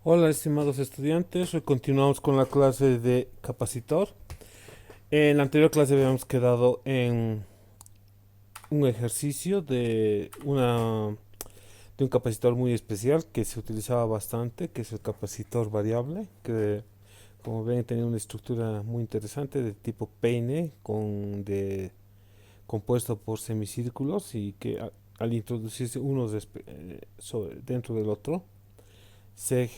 Hola, estimados estudiantes. Hoy continuamos con la clase de capacitor. En la anterior clase habíamos quedado en un ejercicio de un capacitor muy especial que se utilizaba bastante, que es el capacitor variable, que como ven tenía una estructura muy interesante de tipo peine compuesto por semicírculos y que al introducirse dentro del otro se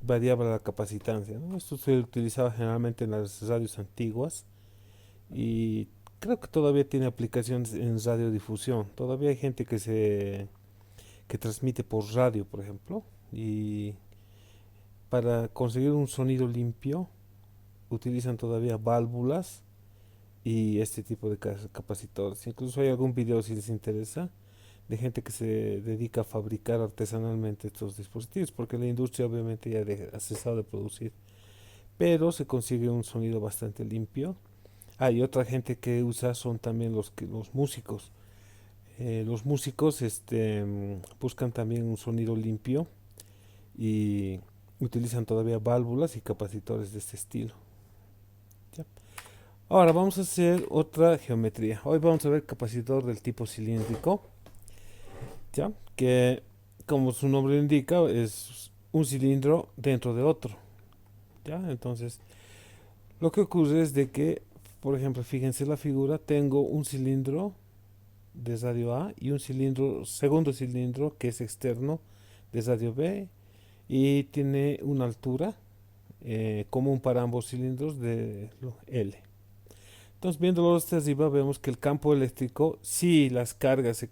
variaba la capacitancia, ¿no? Esto se utilizaba generalmente en las radios antiguas y creo que todavía tiene aplicaciones en radiodifusión. Todavía hay gente que transmite por radio, por ejemplo, y para conseguir un sonido limpio utilizan todavía válvulas y este tipo de capacitores. Incluso hay algún video si les interesa de gente que se dedica a fabricar artesanalmente estos dispositivos, porque la industria obviamente ya ha cesado de producir, pero se consigue un sonido bastante limpio. Hay otra gente que usa son también los músicos. Los músicos buscan también un sonido limpio y utilizan todavía válvulas y capacitores de este estilo. ¿Ya? Ahora vamos a hacer otra geometría. Hoy vamos a ver capacitor del tipo cilíndrico, ¿ya? Que como su nombre lo indica es un cilindro dentro de otro. ¿Ya? Entonces lo que ocurre es de que, por ejemplo, fíjense la figura, tengo un cilindro de radio A y un segundo cilindro que es externo de radio B y tiene una altura común para ambos cilindros de L. Entonces, viéndolo desde arriba, vemos que el campo eléctrico, si las cargas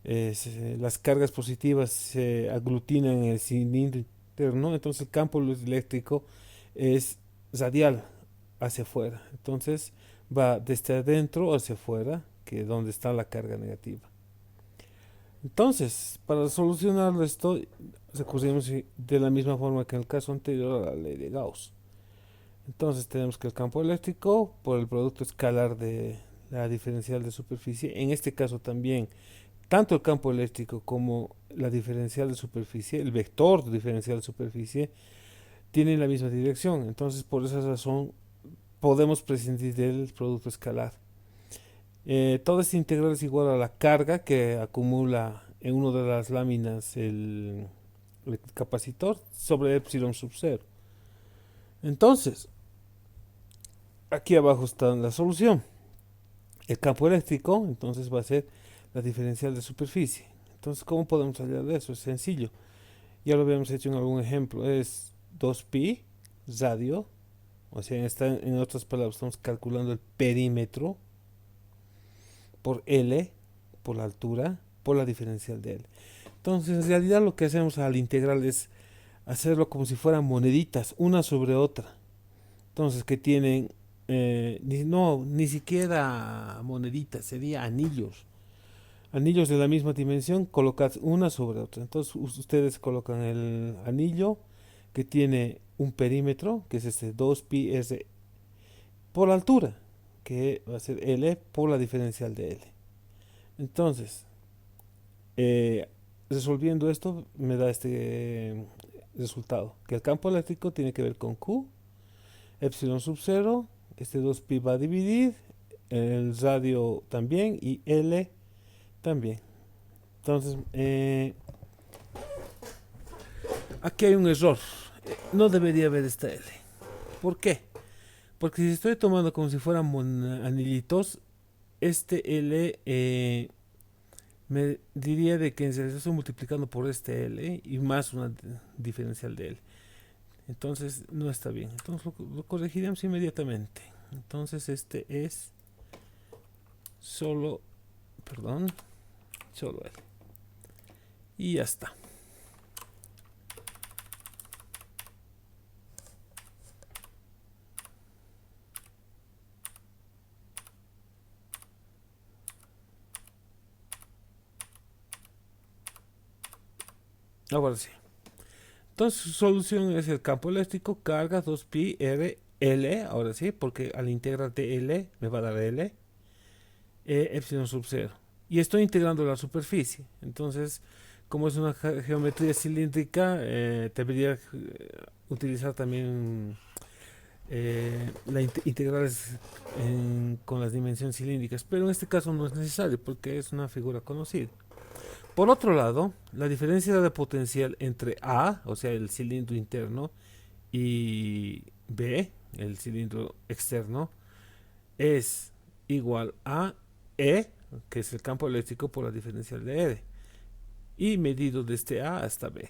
las cargas positivas se aglutinan en el cilindro interno, entonces el campo eléctrico es radial hacia afuera. Entonces va desde adentro hacia afuera, que es donde está la carga negativa. Entonces, para solucionar esto, recurrimos de la misma forma que en el caso anterior a la ley de Gauss. Entonces tenemos que el campo eléctrico por el producto escalar de la diferencial de superficie, en este caso también, tanto el campo eléctrico como la diferencial de superficie, el vector diferencial de superficie, tienen la misma dirección. Entonces, por esa razón, podemos prescindir del producto escalar. Toda esta integral es igual a la carga que acumula en una de las láminas el capacitor sobre epsilon sub 0. Entonces, aquí abajo está la solución. El campo eléctrico, entonces va a ser la diferencial de superficie. Entonces, ¿cómo podemos salir de eso? Es sencillo. Ya lo habíamos hecho en algún ejemplo. Es 2pi radio. O sea, en otras palabras, estamos calculando el perímetro por L, por la altura, por la diferencial de L. Entonces, en realidad lo que hacemos al integral es hacerlo como si fueran moneditas, una sobre otra. Entonces, que tienen, ni siquiera moneditas, sería anillos. Anillos de la misma dimensión, colocad una sobre otra. Entonces, ustedes colocan el anillo que tiene un perímetro, que es este 2pi r por la altura, que va a ser L por la diferencial de L. Entonces, eh, resolviendo esto, me da este resultado, que el campo eléctrico tiene que ver con Q, epsilon sub 0, este 2pi va a dividir, el radio también y L también. Entonces, aquí hay un error. No debería haber esta L. ¿Por qué? Porque si estoy tomando como si fueran anillitos, este L me diría de que en realidad estoy multiplicando por este L y más una diferencial de L. Entonces no está bien. Entonces lo corregiremos inmediatamente. Entonces este es solo, perdón, solo L. Y ya está. Ahora sí. Entonces su solución es el campo eléctrico, carga 2pi r L, ahora sí, porque al integrar de L me va a dar L, epsilon sub 0. Y estoy integrando la superficie. Entonces, como es una geometría cilíndrica, debería utilizar también integrales con las dimensiones cilíndricas, pero en este caso no es necesario porque es una figura conocida. Por otro lado, la diferencia de potencial entre A, o sea, el cilindro interno, y B, el cilindro externo, es igual a E, que es el campo eléctrico por la diferencial de E, y medido desde A hasta B.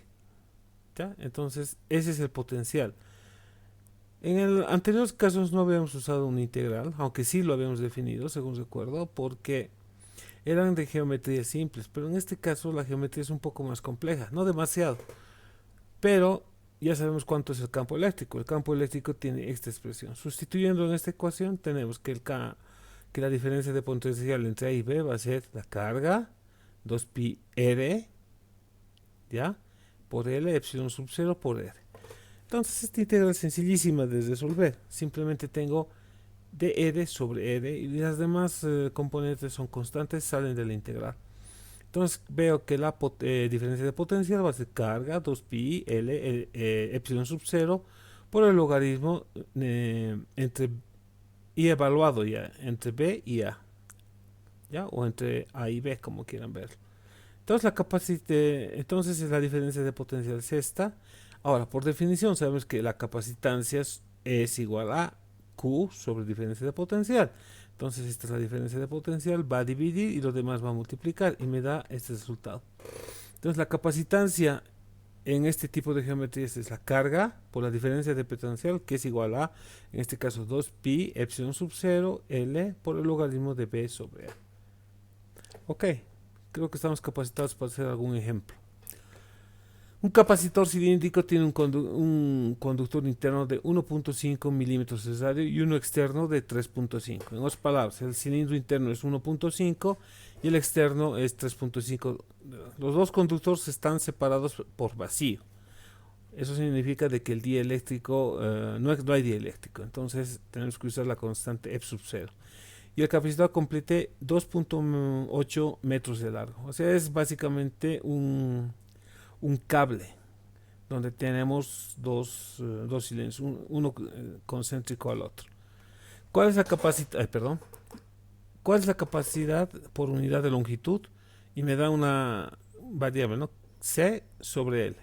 ¿Ya? Entonces, ese es el potencial. En el anteriores casos no habíamos usado un integral, aunque sí lo habíamos definido, según recuerdo, porque eran de geometrías simples, pero en este caso la geometría es un poco más compleja, no demasiado, pero ya sabemos cuánto es el campo eléctrico. El campo eléctrico tiene esta expresión. Sustituyendo en esta ecuación tenemos que la diferencia de potencial entre A y B va a ser la carga 2pi r, ¿ya? Por L, epsilon sub 0 por R. Entonces esta integral es sencillísima de resolver. Simplemente tengo dr sobre r y las demás componentes son constantes, salen de la integral. Entonces veo que la diferencia de potencial va a ser carga 2pi L epsilon sub 0 por el logaritmo entre y evaluado ya entre B y A, ¿ya? O entre A y B, como quieran ver. Entonces entonces la diferencia de potencial es esta. Ahora, por definición sabemos que la capacitancia es igual a Q sobre diferencia de potencial. Entonces esta es la diferencia de potencial, va a dividir y lo demás va a multiplicar y me da este resultado. Entonces la capacitancia en este tipo de geometrías es la carga por la diferencia de potencial, que es igual a, en este caso, 2pi epsilon sub 0 L por el logaritmo de B sobre A. Ok, creo que estamos capacitados para hacer algún ejemplo. Un capacitor cilíndrico tiene un conductor interno de 1.5 milímetros de radio y uno externo de 3.5. En otras palabras, el cilindro interno es 1.5 y el externo es 3.5. Los dos conductores están separados por vacío. Eso significa de que el dieléctrico, no hay dieléctrico, entonces tenemos que usar la constante F sub 0. Y el capacitor complete 2.8 metros de largo. O sea, es básicamente un cable donde tenemos dos cilindros, uno concéntrico al otro. ¿Cuál es la capacidad? Perdón. ¿Cuál es la capacidad por unidad de longitud? Y me da una variable, ¿no? C sobre L.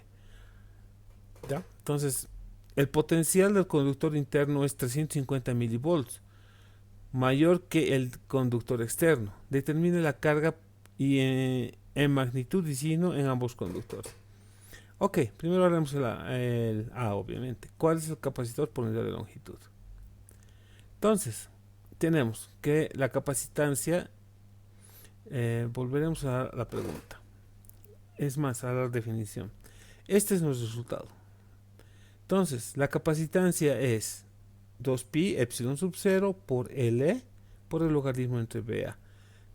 ¿Ya? Entonces, el potencial del conductor interno es 350 milivolts, mayor que el conductor externo. Determine la carga y en magnitud y signo en ambos conductores. Ok, primero haremos el A, obviamente. ¿Cuál es el capacitor por unidad de longitud? Entonces, tenemos que la capacitancia, volveremos a la pregunta. Es más, a la definición. Este es nuestro resultado. Entonces, la capacitancia es 2pi epsilon sub 0 por L por el logaritmo entre BA.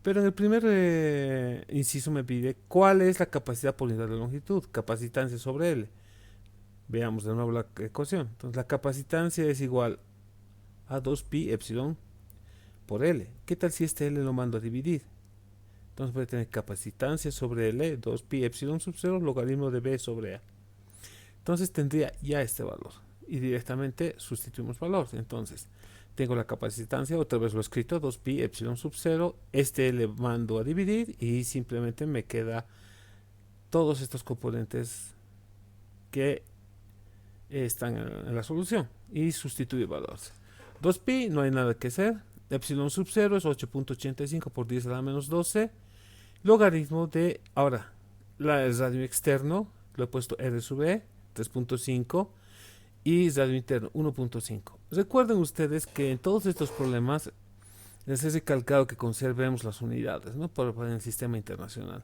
Pero en el primer inciso me pide cuál es la capacidad por unidad de longitud, capacitancia sobre L. Veamos de nuevo la ecuación. Entonces la capacitancia es igual a 2pi epsilon por L. ¿Qué tal si este L lo mando a dividir? Entonces voy a tener capacitancia sobre L, 2pi epsilon sub 0, logaritmo de B sobre A. Entonces tendría ya este valor. Y directamente sustituimos valores. Entonces tengo la capacitancia, otra vez lo he escrito, 2pi epsilon sub 0, este le mando a dividir y simplemente me queda todos estos componentes que están en la solución y sustituye valores. 2pi, no hay nada que hacer, epsilon sub 0 es 8.85 por 10 a la menos 12, logaritmo de, ahora, el radio externo, lo he puesto R sub E, 3.5, y radio interno 1.5. Recuerden ustedes que en todos estos problemas les he recalcado que conservemos las unidades, ¿no? Para el sistema internacional.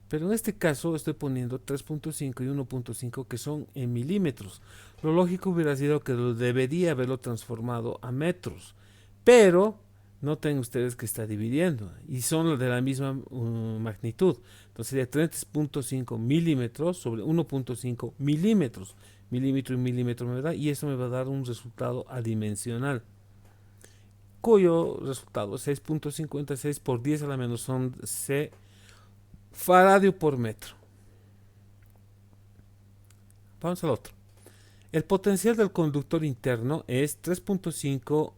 Pero en este caso estoy poniendo 3.5 y 1.5 que son en milímetros. Lo lógico hubiera sido que debería haberlo transformado a metros. Pero noten ustedes que está dividiendo y son de la misma magnitud. Entonces sería 3.5 milímetros sobre 1.5 milímetros. Milímetro y milímetro me da, y eso me va a dar un resultado adimensional, cuyo resultado es 6.56 por 10 a la menos 11 faradio por metro. Vamos al otro. El potencial del conductor interno es 3.5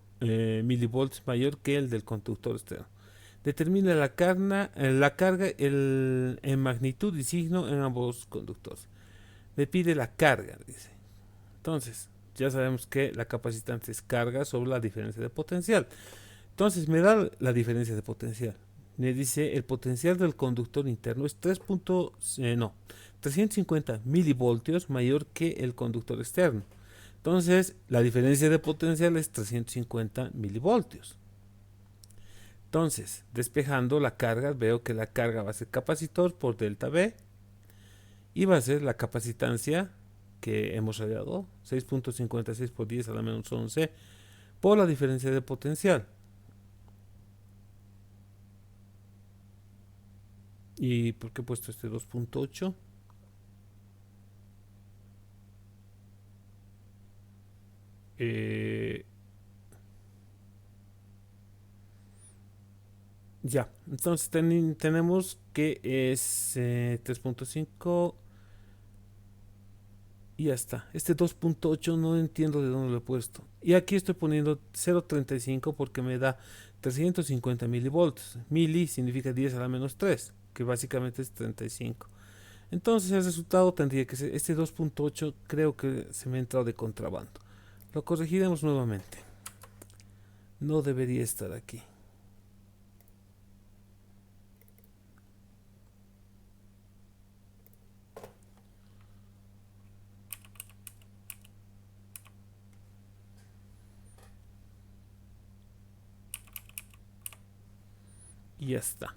milivolts mayor que el del conductor externo. Determina la carga en magnitud y signo en ambos conductores. Me pide la carga, dice. Entonces, ya sabemos que la capacitancia es carga sobre la diferencia de potencial. Entonces, me da la diferencia de potencial. Me dice el potencial del conductor interno es 350 milivoltios mayor que el conductor externo. Entonces, la diferencia de potencial es 350 milivoltios. Entonces, despejando la carga, veo que la carga va a ser capacitor por delta V y va a ser la capacitancia que hemos hallado, 6.56 por 10 a la menos 11, por la diferencia de potencial. ¿Y por qué he puesto este 2.8? Ya, entonces tenemos que es 3.5 y ya está. Este 2.8 no entiendo de dónde lo he puesto. Y aquí estoy poniendo 0.35 porque me da 350 milivoltios. Mili significa 10 a la menos 3, que básicamente es 35. Entonces el resultado tendría que ser este 2.8, creo que se me ha entrado de contrabando. Lo corregiremos nuevamente. No debería estar aquí. Y ya está.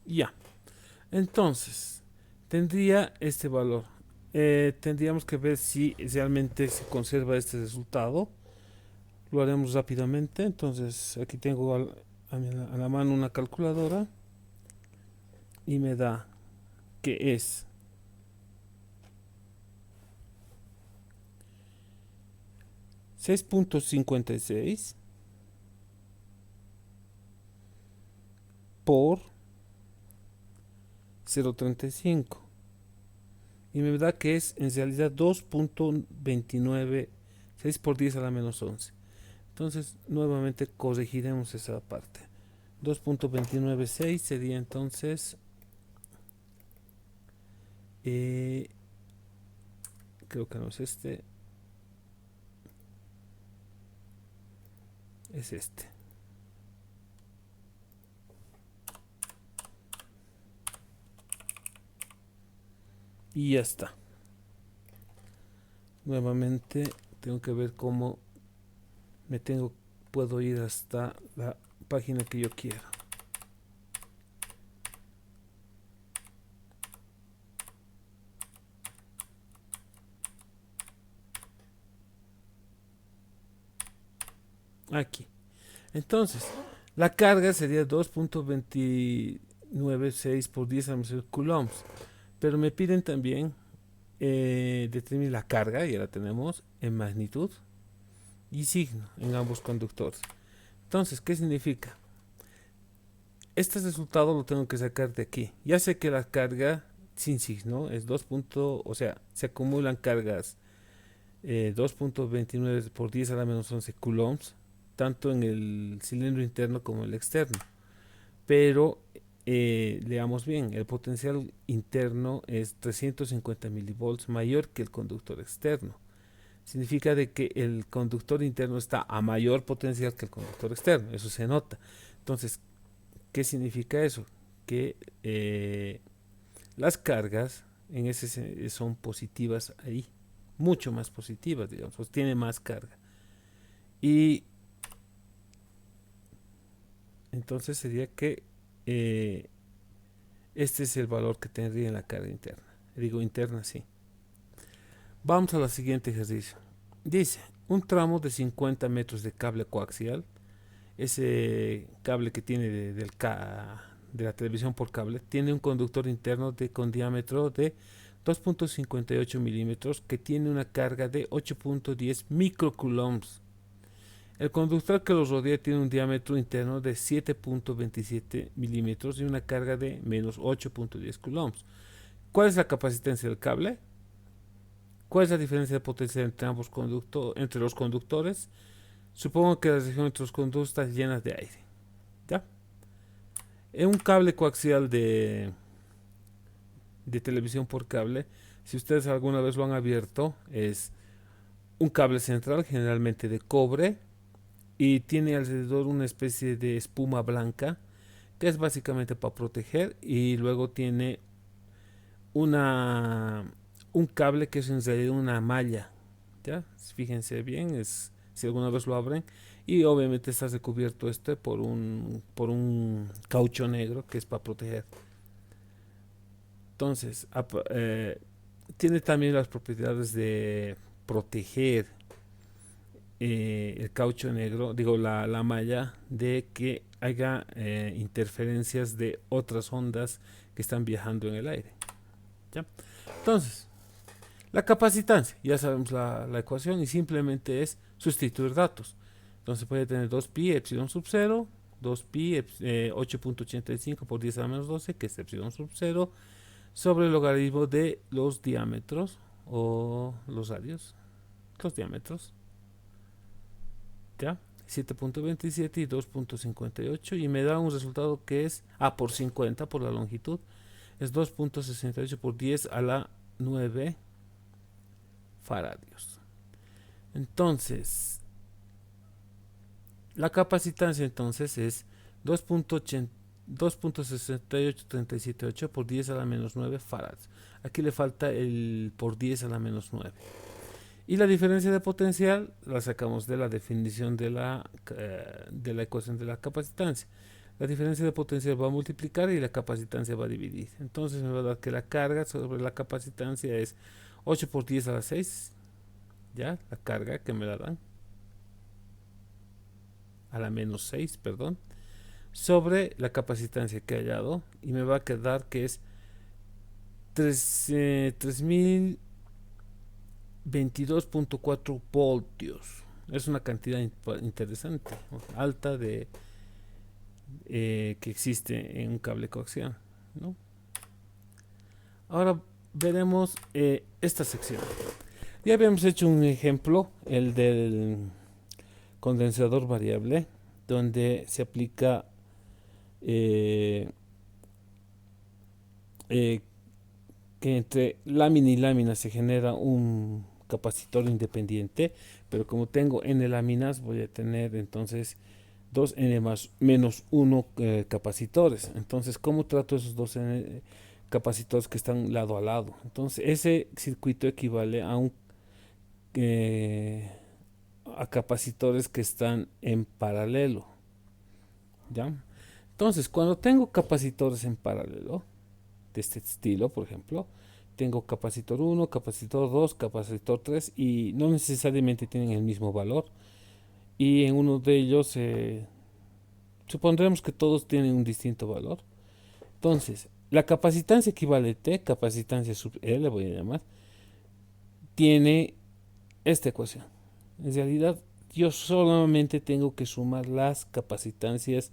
Ya. Entonces, tendría este valor. Tendríamos que ver si realmente se conserva este resultado. Lo haremos rápidamente. Entonces, aquí tengo a la mano una calculadora y me da que es 6.56 por 0.35 y me da que es en realidad 2.29, 6 por 10 a la menos 11. Entonces nuevamente corregiremos esa parte. 2.296 sería entonces creo que no es este, es este. Y ya está. Nuevamente tengo que ver cómo puedo ir hasta la página que yo quiero. Aquí. Entonces, la carga sería 2.296 por 10 a menos coulombs. Pero me piden también determinar la carga, ya la tenemos, en magnitud y signo en ambos conductores. Entonces, ¿qué significa? Este resultado lo tengo que sacar de aquí. Ya sé que la carga sin signo es 2. O sea, se acumulan cargas 2.29 por 10 a la menos 11 coulombs, tanto en el cilindro interno como en el externo. Pero leamos bien, el potencial interno es 350 milivolts mayor que el conductor externo. Significa de que el conductor interno está a mayor potencial que el conductor externo, eso se nota. Entonces, ¿qué significa eso? Que las cargas en ese son positivas ahí, mucho más positivas, digamos, pues tiene más carga. Y entonces sería que este es el valor que tendría en la carga interna. Digo interna, sí. Vamos a la siguiente ejercicio. Dice, un tramo de 50 metros de cable coaxial. Ese cable que tiene de la televisión por cable tiene un conductor interno con diámetro de 2.58 milímetros que tiene una carga de 8.10 microcoulombs. El conductor que los rodea tiene un diámetro interno de 7.27 milímetros y una carga de menos 8.10 coulombs. ¿Cuál es la capacitancia del cable? ¿Cuál es la diferencia de potencia entre los conductores? Supongo que la región entre los conductores está llena de aire. ¿Ya? En un cable coaxial de televisión por cable, si ustedes alguna vez lo han abierto, es un cable central, generalmente de cobre, y tiene alrededor una especie de espuma blanca, que es básicamente para proteger, y luego tiene un cable que es en realidad una malla. ¿Ya? Fíjense bien, si alguna vez lo abren, y obviamente está recubierto por un caucho negro que es para proteger. Entonces, tiene también las propiedades de proteger el caucho negro, digo la malla, de que haya interferencias de otras ondas que están viajando en el aire. ¿Ya? Entonces, la capacitancia, ya sabemos la ecuación y simplemente es sustituir datos. Entonces puede tener 2pi epsilon sub 0, 2pi 8.85 por 10 a la menos 12, que es epsilon sub 0, sobre el logaritmo de los diámetros o los radios, los diámetros, ¿ya? 7.27 y 2.58 y me da un resultado que es por 50 por la longitud, es 2.68 por 10 a la 9 faradios. Entonces, la capacitancia entonces es 2.68378 por 10 a la menos 9 farads. Aquí le falta el por 10 a la menos 9. Y la diferencia de potencial la sacamos de la definición de la ecuación de la capacitancia. La diferencia de potencial va a multiplicar y la capacitancia va a dividir. Entonces me va a dar que la carga sobre la capacitancia es 8 por 10 a la 6. Ya, la carga que me la dan. A la menos 6, perdón. Sobre la capacitancia que he hallado. Y me va a quedar que es 3022.4 voltios. Es una cantidad interesante, alta que existe en un cable coaxial, ¿no? Ahora veremos esta sección. Ya habíamos hecho un ejemplo, el del condensador variable, donde se aplica que entre lámina y lámina se genera un capacitor independiente, pero como tengo n láminas voy a tener entonces 2n más menos 1 capacitores. Entonces, ¿cómo trato esos 2n capacitores que están lado a lado? Entonces, ese circuito equivale a a capacitores que están en paralelo. ¿Ya? Entonces, cuando tengo capacitores en paralelo, de este estilo, por ejemplo, tengo capacitor 1, capacitor 2, capacitor 3 y no necesariamente tienen el mismo valor. Y en uno de ellos supondremos que todos tienen un distinto valor. Entonces, la capacitancia equivalente, capacitancia sub E, le voy a llamar, tiene esta ecuación. En realidad, yo solamente tengo que sumar las capacitancias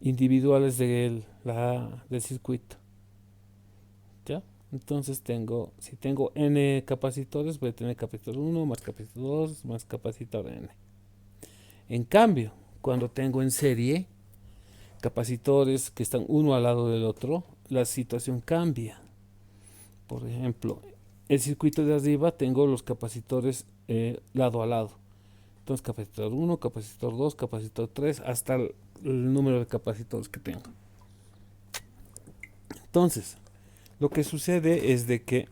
individuales del circuito. ¿Ya? Entonces si tengo n capacitores, voy a tener capacitor 1 más capacitor 2 más capacitor n. En cambio, cuando tengo en serie capacitores que están uno al lado del otro, la situación cambia. Por ejemplo, el circuito de arriba tengo los capacitores lado a lado. Entonces, capacitor 1, capacitor 2, capacitor 3, hasta el número de capacitores que tengo. Entonces, lo que sucede es de que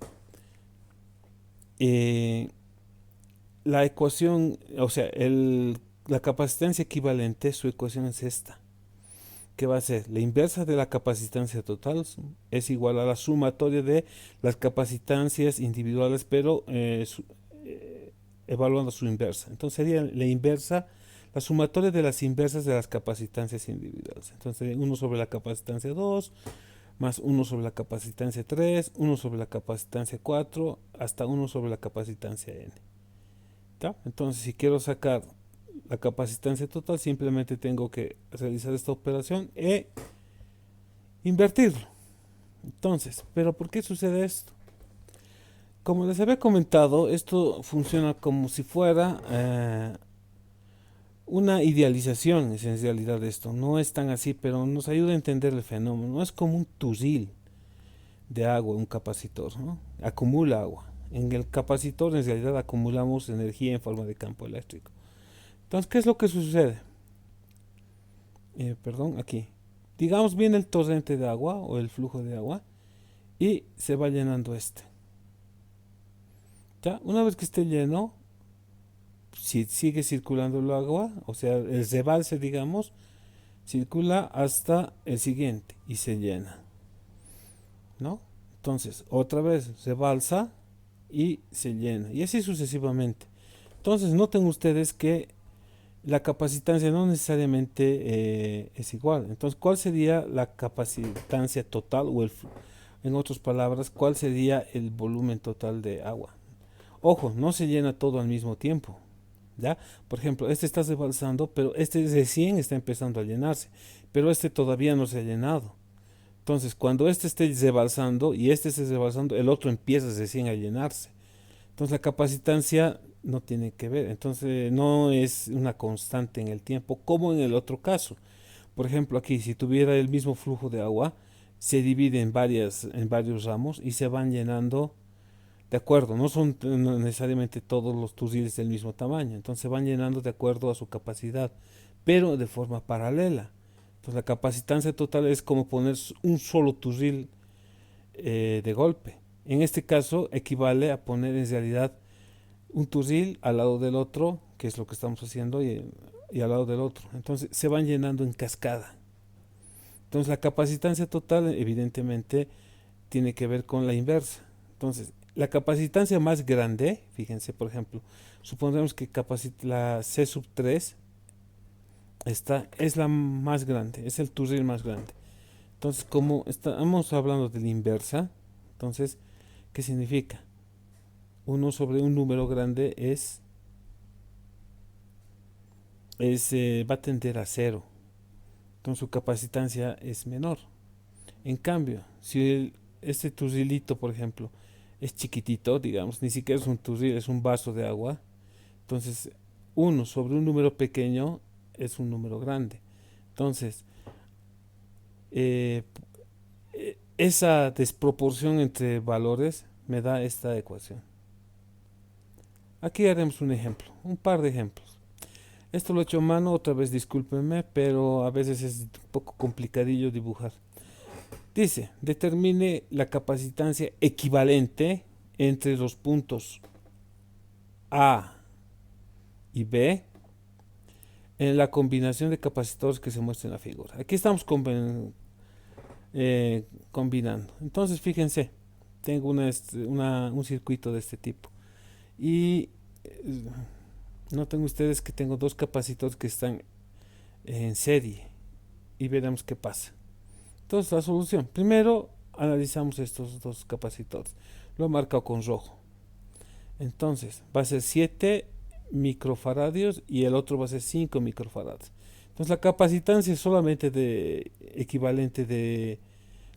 la ecuación, o sea, la capacitancia equivalente, su ecuación es esta, que va a ser la inversa de la capacitancia total, es igual a la sumatoria de las capacitancias individuales, pero evaluando su inversa. Entonces sería la inversa, la sumatoria de las inversas de las capacitancias individuales. Entonces 1 sobre la capacitancia 2, más 1 sobre la capacitancia 3, 1 sobre la capacitancia 4, hasta 1 sobre la capacitancia n. ¿Tá? Entonces, si quiero sacar la capacitancia total, simplemente tengo que realizar esta operación e invertirlo. Entonces, ¿pero por qué sucede esto? Como les había comentado, esto funciona como si fuera una idealización, es en realidad esto. No es tan así, pero nos ayuda a entender el fenómeno. No es como un turil de agua, un capacitor, ¿no? Acumula agua. En el capacitor en realidad acumulamos energía en forma de campo eléctrico. Entonces, ¿qué es lo que sucede? Perdón, aquí. Digamos viene el torrente de agua o el flujo de agua y se va llenando este. ¿Ya? Una vez que esté lleno, si sigue circulando el agua, o sea, el rebalse, digamos, circula hasta el siguiente y se llena, ¿no? Entonces, otra vez rebalsa y se llena, y así sucesivamente. Entonces, noten ustedes que la capacitancia no necesariamente es igual. Entonces, ¿cuál sería la capacitancia total o en otras palabras, cuál sería el volumen total de agua? Ojo, no se llena todo al mismo tiempo. ¿Ya? Por ejemplo, este está rebalsando, pero este recién está empezando a llenarse, pero este todavía no se ha llenado. Entonces, cuando este esté rebalsando y este esté rebalsando, el otro empieza recién a llenarse. Entonces, la capacitancia no tiene que ver, entonces no es una constante en el tiempo, como en el otro caso. Por ejemplo, aquí, si tuviera el mismo flujo de agua, se divide en varios ramos y se van llenando de acuerdo, no son necesariamente todos los turriles del mismo tamaño, entonces se van llenando de acuerdo a su capacidad, pero de forma paralela. Entonces la capacitancia total es como poner un solo turril de golpe. En este caso equivale a poner en realidad un turril al lado del otro, que es lo que estamos haciendo, y al lado del otro. Entonces se van llenando en cascada. Entonces la capacitancia total evidentemente tiene que ver con la inversa. Entonces, la capacitancia más grande, fíjense, por ejemplo, supondremos que la C sub 3 es la más grande, es el turril más grande. Entonces, como estamos hablando de la inversa, entonces, ¿qué significa? 1 sobre un número grande va a tender a cero. Entonces, su capacitancia es menor. En cambio, si este turrilito, por ejemplo, es chiquitito, digamos, ni siquiera es un turril, es un vaso de agua, entonces 1 sobre un número pequeño es un número grande. Entonces, eh, esa desproporción entre valores me da esta ecuación. Aquí haremos un ejemplo, un par de ejemplos. Esto lo he hecho a mano, otra vez discúlpenme, pero a veces es un poco complicadillo dibujar. Dice, determine la capacitancia equivalente entre los puntos A y B en la combinación de capacitores que se muestra en la figura. Aquí estamos combinando. Entonces, fíjense, tengo un circuito de este tipo. Y noten ustedes que tengo dos capacitores que están en serie. Y veremos qué pasa. Entonces, la solución. Primero, analizamos estos dos capacitores. Lo he marcado con rojo. Entonces, va a ser 7 microfaradios y el otro va a ser 5 microfaradios. Entonces, la capacitancia solamente equivalente de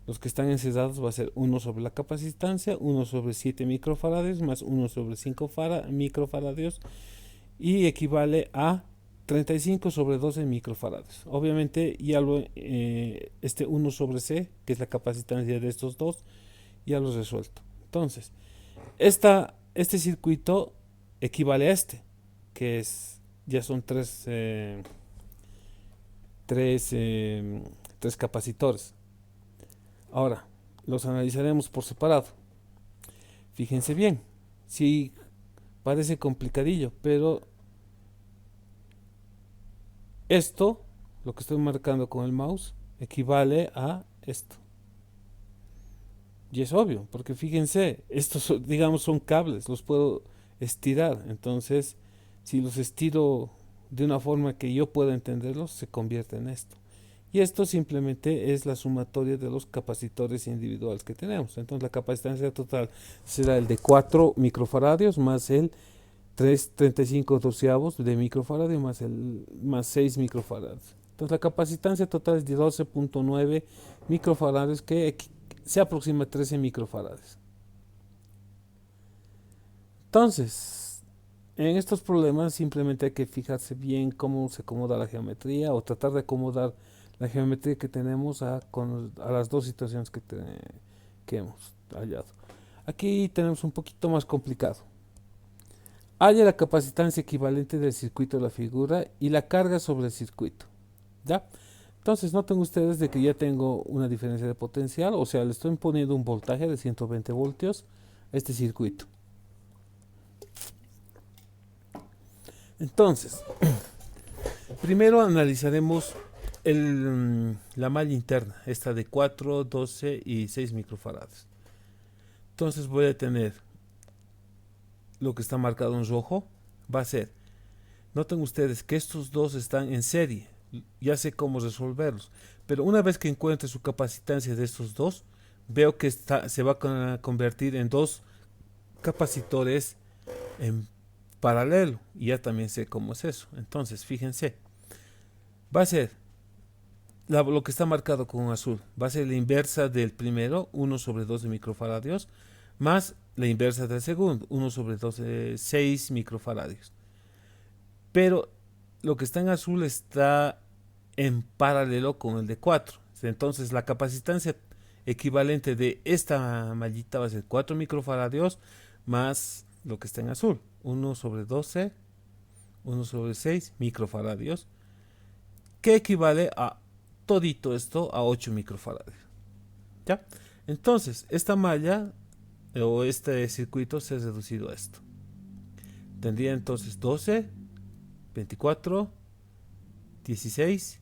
los que están encerrados va a ser 1 sobre la capacitancia, 1 sobre 7 microfaradios más 1 sobre 5 microfaradios y equivale a 35 sobre 12 microfaradios. Obviamente, ya este 1 sobre C, que es la capacitancia de estos dos, ya lo he resuelto. Entonces, este circuito equivale a este, que ya son tres capacitores. Ahora, los analizaremos por separado. Fíjense bien, sí parece complicadillo, pero esto, lo que estoy marcando con el mouse, equivale a esto. Y es obvio, porque fíjense, estos digamos son cables, los puedo estirar. Entonces, si los estiro de una forma que yo pueda entenderlos, se convierte en esto. Y esto simplemente es la sumatoria de los capacitores individuales que tenemos. Entonces la capacitancia total será el de 4 microfaradios más el 3,35 doceavos de microfaradio más 6 microfaradios. Entonces la capacitancia total es de 12,9 microfaradios que se aproxima a 13 microfaradios. Entonces, en estos problemas simplemente hay que fijarse bien cómo se acomoda la geometría o tratar de acomodar la geometría que tenemos a las dos situaciones que hemos hallado. Aquí tenemos un poquito más complicado. Halla la capacitancia equivalente del circuito de la figura y la carga sobre el circuito. ¿Ya? Entonces noten ustedes de que ya tengo una diferencia de potencial, o sea, le estoy poniendo un voltaje de 120 voltios a este circuito. Entonces, primero analizaremos la malla interna, esta de 4, 12 y 6 microfarads. Entonces voy a tener lo que está marcado en rojo, va a ser, noten ustedes que estos dos están en serie, ya sé cómo resolverlos, pero una vez que encuentre su capacitancia de estos dos, veo que se va a convertir en dos capacitores en paralelo, y ya también sé cómo es eso. Entonces fíjense, va a ser lo que está marcado con azul, va a ser la inversa del primero, 1 sobre 12 microfaradios, más la inversa del segundo, 1 sobre 12, 6 microfaradios. Pero lo que está en azul está en paralelo con el de 4. Entonces la capacitancia equivalente de esta mallita va a ser 4 microfaradios más lo que está en azul, 1 sobre 12, 1 sobre 6 microfaradios, que equivale a todito esto a 8 microfaradios. ¿Ya? Entonces, esta malla o este circuito se ha reducido a esto. Tendría entonces 12, 24, 16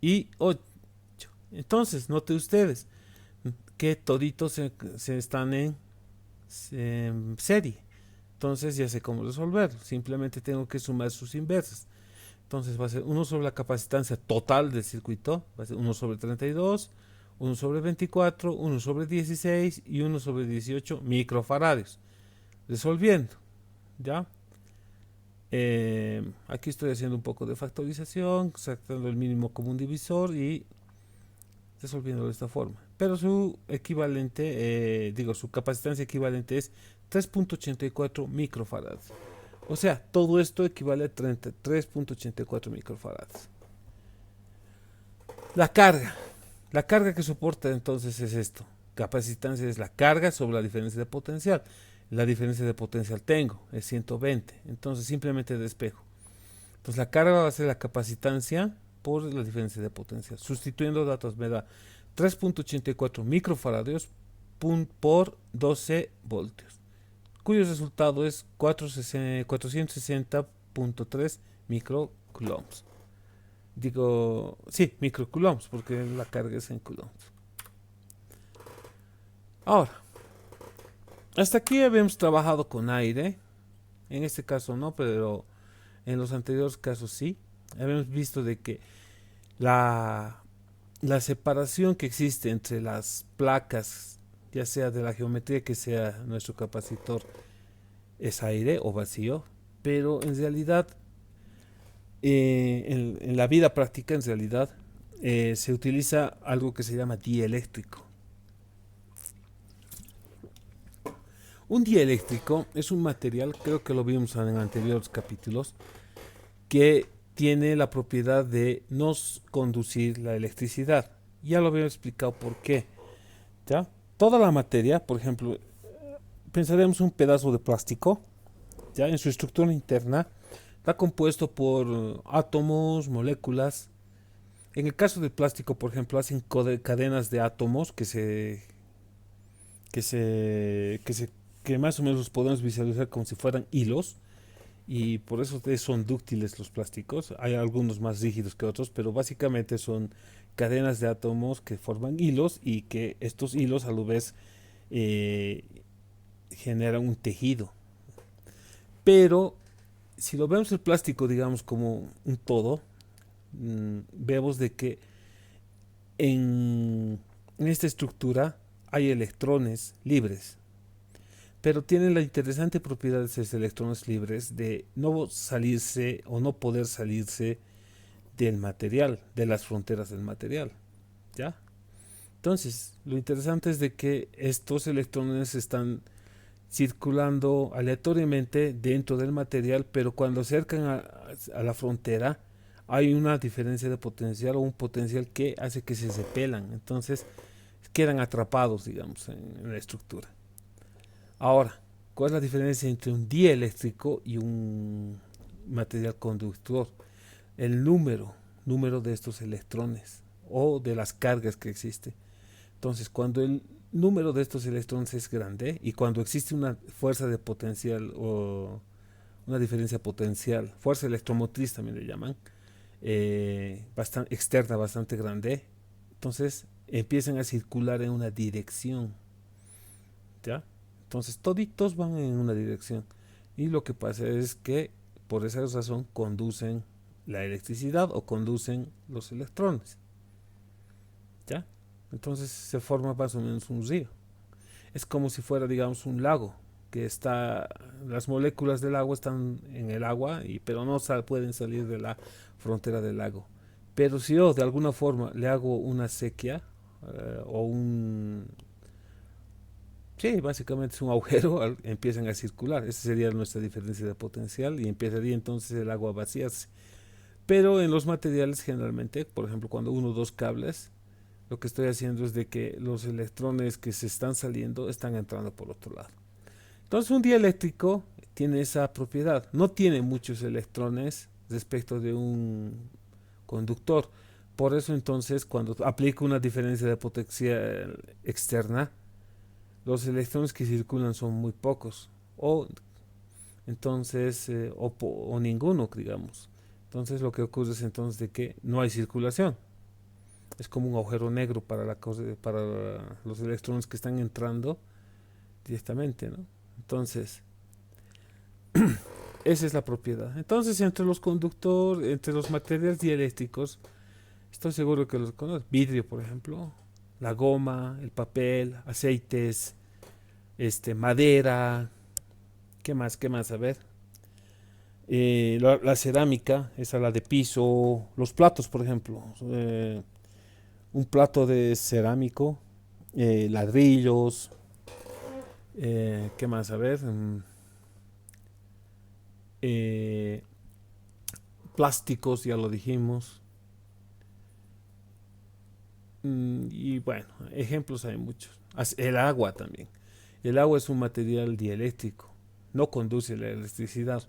y 8. Entonces, note ustedes que toditos se están en serie. Entonces ya sé cómo resolverlo. Simplemente tengo que sumar sus inversas. Entonces va a ser 1 sobre la capacitancia total del circuito, va a ser 1 sobre 32, 1 sobre 24, 1 sobre 16 y 1 sobre 18 microfaradios. Resolviendo, ¿ya? Aquí estoy haciendo un poco de factorización, sacando el mínimo común divisor y resolviendo de esta forma. Pero su equivalente, su capacitancia equivalente es 3,84 microfarads. O sea, todo esto equivale a 33,84 microfarads. La carga. La carga que soporta entonces es esto. Capacitancia es la carga sobre la diferencia de potencial. La diferencia de potencial tengo, es 120. Entonces simplemente despejo. Entonces la carga va a ser la capacitancia por la diferencia de potencial. Sustituyendo datos me da 3,84 microfaradios por 12 voltios, cuyo resultado es 460.3 microcoulombs. Digo, sí, microcoulombs, porque la carga es en coulombs. Ahora, hasta aquí habíamos trabajado con aire. En este caso no, pero en los anteriores casos sí. Habíamos visto de que la separación que existe entre las placas, ya sea de la geometría que sea nuestro capacitor, es aire o vacío, pero en realidad en la vida práctica en realidad se utiliza algo que se llama dieléctrico. Un dieléctrico es un material, creo que lo vimos en anteriores capítulos, que tiene la propiedad de nos conducir la electricidad. Ya lo había explicado por qué. ¿Ya? Toda la materia, por ejemplo, pensaremos un pedazo de plástico, ya en su estructura interna, está compuesto por átomos, moléculas. En el caso del plástico, por ejemplo, hacen cadenas de átomos que más o menos los podemos visualizar como si fueran hilos, y por eso son dúctiles los plásticos. Hay algunos más rígidos que otros, pero básicamente son cadenas de átomos que forman hilos y que estos hilos a la vez generan un tejido. Pero si lo vemos el plástico, digamos, como un todo, vemos de que en esta estructura hay electrones libres, pero tienen la interesante propiedad de esos electrones libres de no salirse o no poder salirse del material, de las fronteras del material, ¿ya? Entonces, lo interesante es de que estos electrones están circulando aleatoriamente dentro del material, pero cuando acercan a la frontera hay una diferencia de potencial o un potencial que hace que se repelan, entonces quedan atrapados, digamos, en la estructura. Ahora, ¿cuál es la diferencia entre un dieléctrico y un material conductor? El número de estos electrones o de las cargas que existen. Entonces, cuando el número de estos electrones es grande y cuando existe una fuerza de potencial o una diferencia potencial, fuerza electromotriz también le llaman, externa bastante grande, entonces empiezan a circular en una dirección, ¿ya? Entonces toditos van en una dirección y lo que pasa es que por esa razón conducen la electricidad o conducen los electrones, ¿ya? Entonces se forma más o menos un río. Es como si fuera, digamos, un lago que está, las moléculas del agua están en el agua, pero no pueden salir de la frontera del lago. Pero si yo de alguna forma le hago una sequía o un... Sí, básicamente es un agujero, empiezan a circular. Esa sería nuestra diferencia de potencial y empezaría entonces el agua a vaciarse. Pero en los materiales generalmente, por ejemplo, cuando uno o dos cables, lo que estoy haciendo es de que los electrones que se están saliendo están entrando por otro lado. Entonces un dieléctrico tiene esa propiedad. No tiene muchos electrones respecto de un conductor. Por eso entonces cuando aplico una diferencia de potencial externa, los electrones que circulan son muy pocos. O entonces, o ninguno, digamos. Entonces lo que ocurre es entonces de que no hay circulación. Es como un agujero negro para para los electrones que están entrando directamente, ¿no? Entonces, esa es la propiedad. Entonces, entre los conductores, entre los materiales dieléctricos, estoy seguro que los conoces. Vidrio, por ejemplo, la goma, el papel, aceites, madera, ¿qué más? ¿Qué más? A ver. La cerámica, esa la de piso, los platos, por ejemplo. Un plato de cerámico, ladrillos, ¿qué más? A ver. Eh, Plásticos, ya lo dijimos. Y bueno, ejemplos hay muchos. El agua también. El agua es un material dieléctrico. No conduce la electricidad.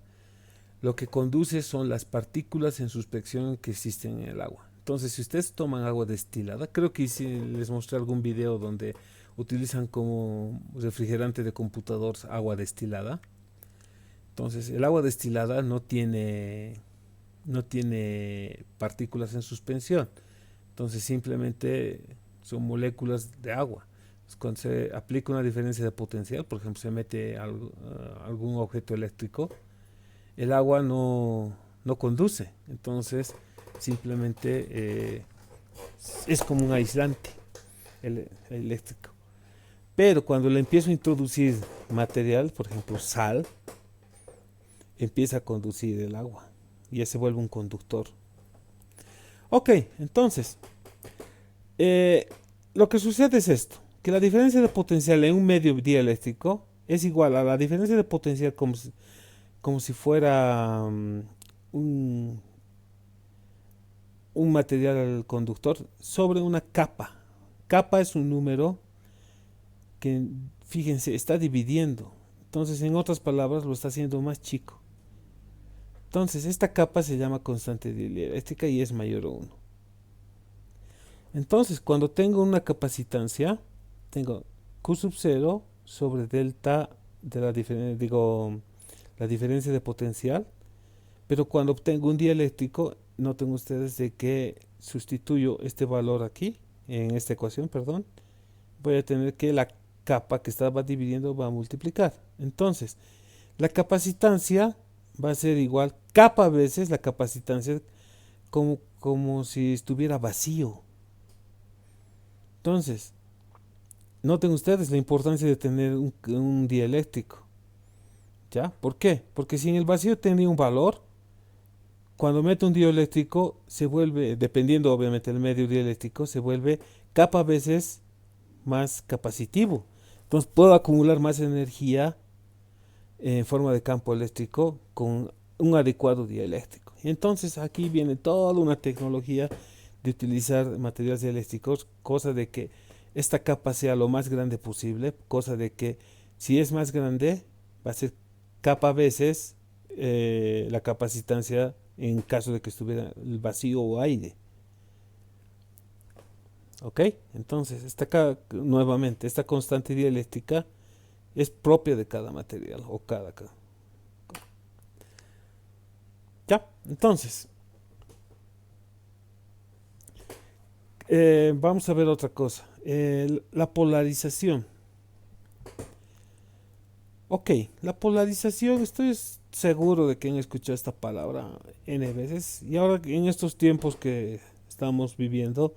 Lo que conduce son las partículas en suspensión que existen en el agua. Entonces, si ustedes toman agua destilada, creo que sí les mostré algún video donde utilizan como refrigerante de computadores agua destilada. Entonces, el agua destilada no tiene partículas en suspensión. Entonces, simplemente son moléculas de agua. Entonces, cuando se aplica una diferencia de potencial, por ejemplo, se mete algún objeto eléctrico, el agua no conduce. Entonces, simplemente es como un aislante eléctrico. Pero cuando le empiezo a introducir material, por ejemplo, sal, empieza a conducir el agua y ya se vuelve un conductor. Ok, entonces, lo que sucede es esto, que la diferencia de potencial en un medio dieléctrico es igual a la diferencia de potencial como si fuera un, un material conductor sobre una capa. Capa es un número que, fíjense, está dividiendo. Entonces, en otras palabras, lo está haciendo más chico. Entonces, esta capa se llama constante dieléctrica y es mayor a 1. Entonces, cuando tengo una capacitancia, tengo Q sub 0 sobre delta de la diferencia de potencial, pero cuando obtengo un dieléctrico, noten ustedes de que sustituyo este valor aquí, en esta ecuación, perdón, voy a tener que la capa que estaba dividiendo va a multiplicar. Entonces, La capacitancia va a ser igual capa veces la capacitancia como si estuviera vacío. Entonces, noten ustedes la importancia de tener un dieléctrico. ¿Ya? ¿Por qué? Porque si en el vacío tenía un valor, cuando meto un dieléctrico se vuelve, dependiendo obviamente del medio dieléctrico, se vuelve capa veces más capacitivo. Entonces puedo acumular más energía en forma de campo eléctrico con un adecuado dieléctrico. Y entonces aquí viene toda una tecnología de utilizar materiales dieléctricos, cosa de que esta capa sea lo más grande posible, cosa de que si es más grande va a ser capa veces la capacitancia en caso de que estuviera el vacío o aire. ¿Ok? Entonces, nuevamente, esta constante dieléctrica es propia de cada material o cada. ¿Ya? Entonces, vamos a ver otra cosa. La polarización. Ok, la polarización, estoy seguro de que han escuchado esta palabra N veces. Y ahora en estos tiempos que estamos viviendo,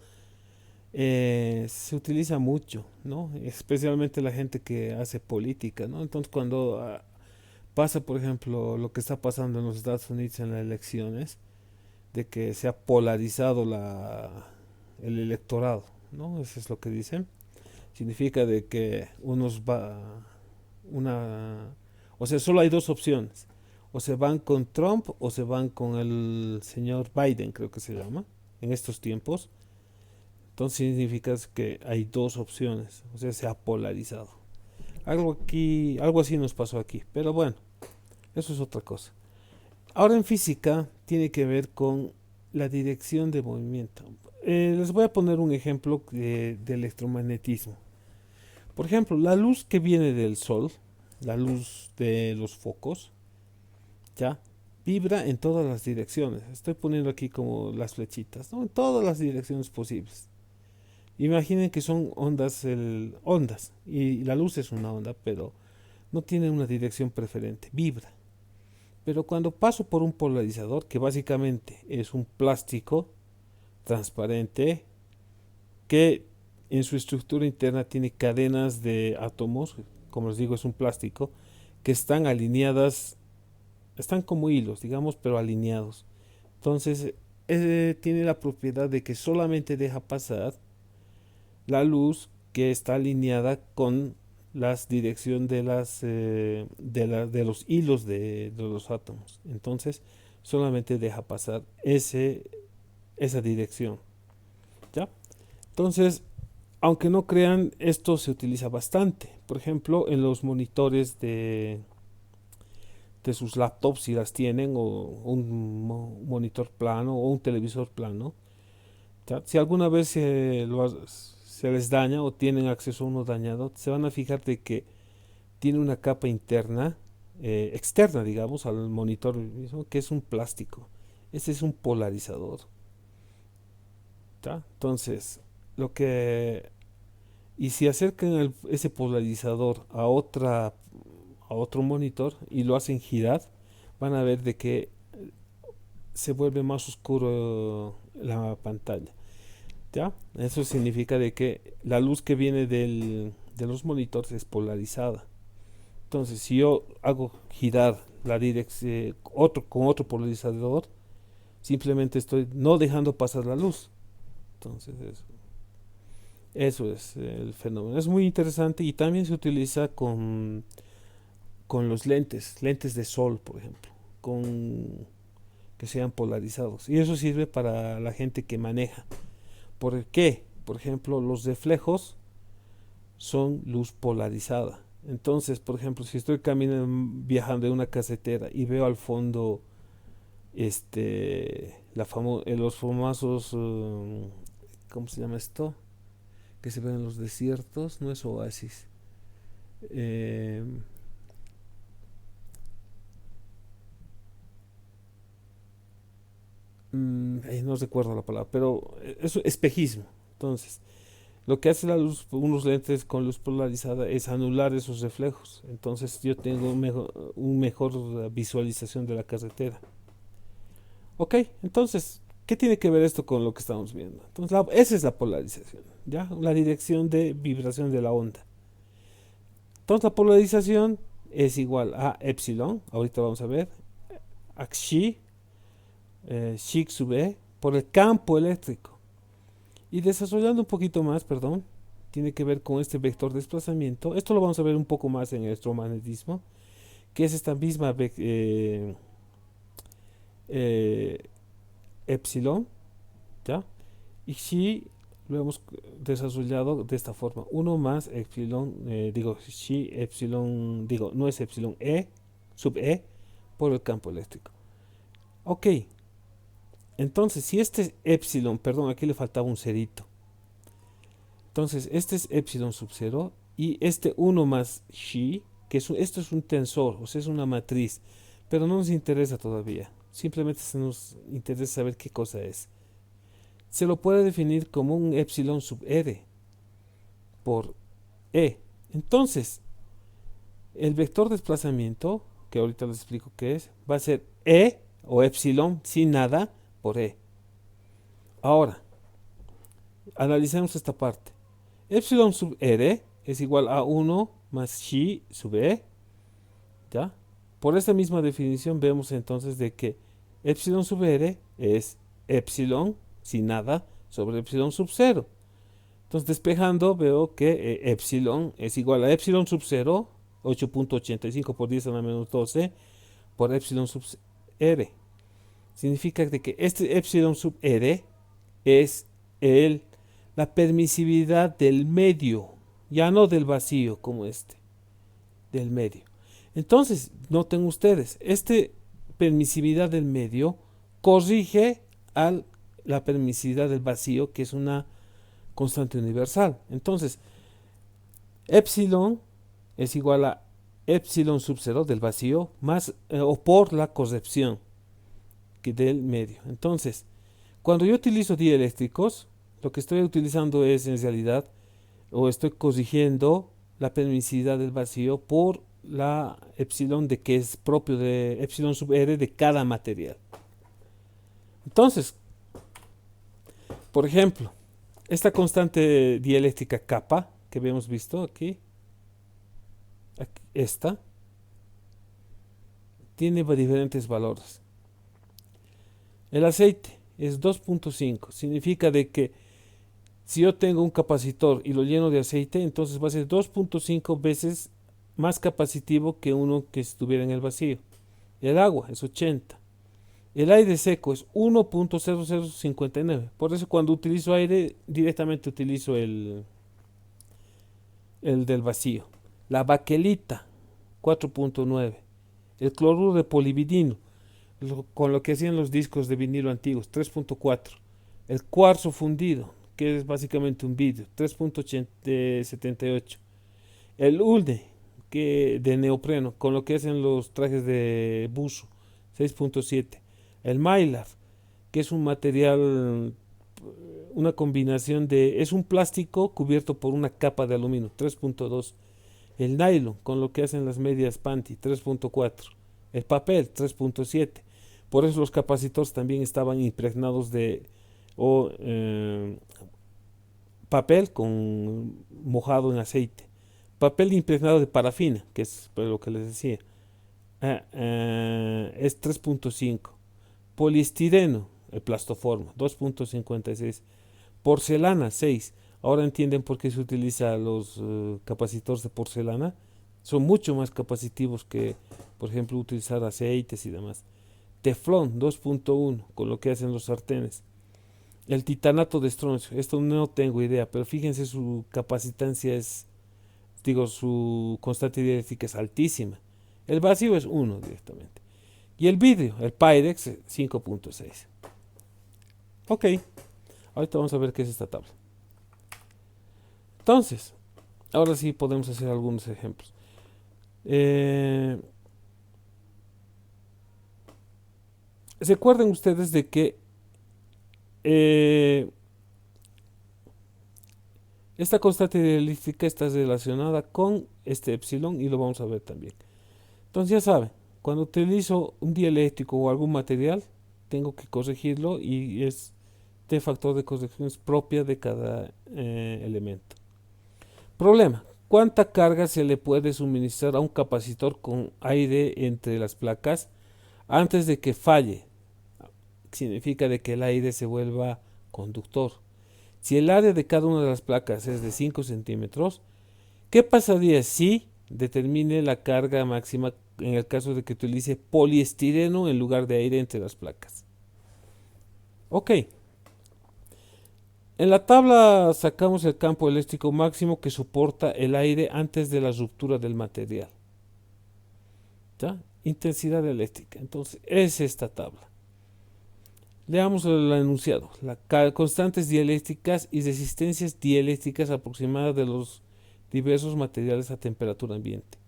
se utiliza mucho, ¿no? Especialmente la gente que hace política, ¿no? Entonces cuando pasa, por ejemplo, lo que está pasando en los Estados Unidos en las elecciones, de que se ha polarizado el electorado, ¿no? Eso es lo que dicen. Significa de que una, o sea, solo hay dos opciones. O se van con Trump o se van con el señor Biden, creo que se llama, en estos tiempos. Entonces significa que hay dos opciones, o sea, se ha polarizado. Algo así nos pasó aquí, pero bueno, eso es otra cosa. Ahora en física tiene que ver con la dirección de movimiento. Les voy a poner un ejemplo de electromagnetismo. Por ejemplo, la luz que viene del sol, la luz de los focos, ya vibra en todas las direcciones. Estoy poniendo aquí como las flechitas, ¿no? En todas las direcciones posibles. Imaginen que son ondas y la luz es una onda, pero no tiene una dirección preferente, vibra. Pero cuando paso por un polarizador, que básicamente es un plástico transparente que en su estructura interna tiene cadenas de átomos, como les digo, es un plástico, que están alineadas, están como hilos, digamos, pero alineados. Entonces, tiene la propiedad de que solamente deja pasar la luz que está alineada con las dirección de los hilos de los átomos. Entonces, solamente deja pasar esa dirección. ¿Ya? Entonces, aunque no crean, esto se utiliza bastante. Por ejemplo, en los monitores de sus laptops, si las tienen, o un monitor plano o un televisor plano. ¿Ya? Si alguna vez se les daña o tienen acceso a uno dañado, se van a fijar de que tiene una capa interna, externa, digamos, al monitor mismo, que es un plástico. Este es un polarizador. ¿Ya? Entonces, lo que y si acercan ese polarizador a otro monitor y lo hacen girar, van a ver de que se vuelve más oscuro la pantalla. ¿Ya? Eso significa de que la luz que viene de los monitores es polarizada. Entonces, si yo hago girar la dirección con otro polarizador, simplemente estoy no dejando pasar la luz. Entonces, eso es el fenómeno. Es muy interesante y también se utiliza con los lentes de sol, por ejemplo, con que sean polarizados. Y eso sirve para la gente que maneja. ¿Por qué? Por ejemplo, los reflejos son luz polarizada. Entonces, por ejemplo, si estoy caminando, viajando en una carretera y veo al fondo los famosos, ¿cómo se llama esto? Que se ven en los desiertos, no es oasis. Eh, no recuerdo la palabra, pero es espejismo. Entonces, Lo que hace la luz, unos lentes con luz polarizada es anular esos reflejos. Entonces yo tengo un mejor visualización de la carretera. Ok, entonces, ¿qué tiene que ver esto con lo que estamos viendo? Entonces, esa es la polarización, ¿ya? La dirección de vibración de la onda. Entonces, la polarización es igual a epsilon, ahorita vamos a ver, a xi, xi sub e, por el campo eléctrico. Y desarrollando un poquito más, perdón, tiene que ver con este vector de desplazamiento. Esto lo vamos a ver un poco más en el electromagnetismo, que es esta misma eh, epsilon, ¿ya? Y si lo hemos desarrollado de esta forma, uno más epsilon, digo, si epsilon, digo, no es epsilon, e, sub e, por el campo eléctrico. Ok, entonces si este es epsilon, perdón, aquí le faltaba un cerito. Entonces este es epsilon sub 0 y este uno más xi, que esto es un tensor, o sea, es una matriz, pero no nos interesa todavía. Simplemente se nos interesa saber qué cosa es. Se lo puede definir como un epsilon sub r por e. Entonces, el vector de desplazamiento, que ahorita les explico qué es, va a ser e o epsilon sin nada por e. Ahora, analicemos esta parte. Epsilon sub r es igual a 1 más xi sub e, ¿ya? Por esta misma definición vemos entonces de que epsilon sub r es epsilon sin nada sobre epsilon sub 0. Entonces despejando veo que epsilon es igual a epsilon sub 0, 8.85 por 10 a la menos 12 por epsilon sub r. Significa de que este epsilon sub r es la permisividad del medio, ya no del vacío como del medio. Entonces, noten ustedes, este permisividad del medio corrige a la permisividad del vacío, que es una constante universal. Entonces, epsilon es igual a epsilon sub 0 del vacío más o por la corrección que del medio. Entonces, cuando yo utilizo dieléctricos, lo que estoy utilizando es en realidad, o estoy corrigiendo la permisividad del vacío por la epsilon de que es propio de epsilon sub r de cada material. Entonces, por ejemplo, esta constante dieléctrica kappa que habíamos visto aquí, esta, tiene diferentes valores. El aceite es 2.5, significa de que si yo tengo un capacitor y lo lleno de aceite, entonces va a ser 2.5 veces más capacitivo que uno que estuviera en el vacío. El agua es 80. El aire seco es 1.0059. Por eso cuando utilizo aire, directamente utilizo el del vacío. La baquelita, 4.9. El cloruro de polividino, con lo que hacían los discos de vinilo antiguos, 3.4. El cuarzo fundido, que es básicamente un vidrio, 3.78. El ulne, que de neopreno, con lo que hacen los trajes de buzo, 6.7. El mylar, que es un material, una combinación es un plástico cubierto por una capa de aluminio, 3.2. El nylon, con lo que hacen las medias panty, 3.4. El papel, 3.7. Por eso los capacitores también estaban impregnados de papel mojado en aceite. Papel impregnado de parafina, que es lo que les decía, es 3.5. Poliestireno, el plastoformo, 2.56. Porcelana, 6. Ahora entienden por qué se utiliza los capacitores de porcelana. Son mucho más capacitivos que, por ejemplo, utilizar aceites y demás. Teflón, 2.1, con lo que hacen los sartenes. El titanato de estroncio, esto no tengo idea, pero fíjense su capacitancia su constante dieléctrica es altísima. El vacío es 1 directamente. Y el vidrio, el Pyrex, 5.6. Ok, ahorita vamos a ver qué es esta tabla. Entonces, ahora sí podemos hacer algunos ejemplos. Recuerden ustedes de que Esta constante dialéctrica está relacionada con este epsilon y lo vamos a ver también. Entonces ya saben, cuando utilizo un dieléctrico o algún material, tengo que corregirlo y este factor de corrección es propia de cada elemento. Problema. ¿Cuánta carga se le puede suministrar a un capacitor con aire entre las placas antes de que falle? Significa de que el aire se vuelva conductor. Si el área de cada una de las placas es de 5 centímetros, ¿qué pasaría si determine la carga máxima en el caso de que utilice poliestireno en lugar de aire entre las placas? Ok, en la tabla sacamos el campo eléctrico máximo que soporta el aire antes de la ruptura del material. ¿Ya? Intensidad eléctrica. Entonces, es esta tabla. Leamos el enunciado. Las constantes dieléctricas y resistencias dieléctricas aproximadas de los diversos materiales a temperatura ambiente.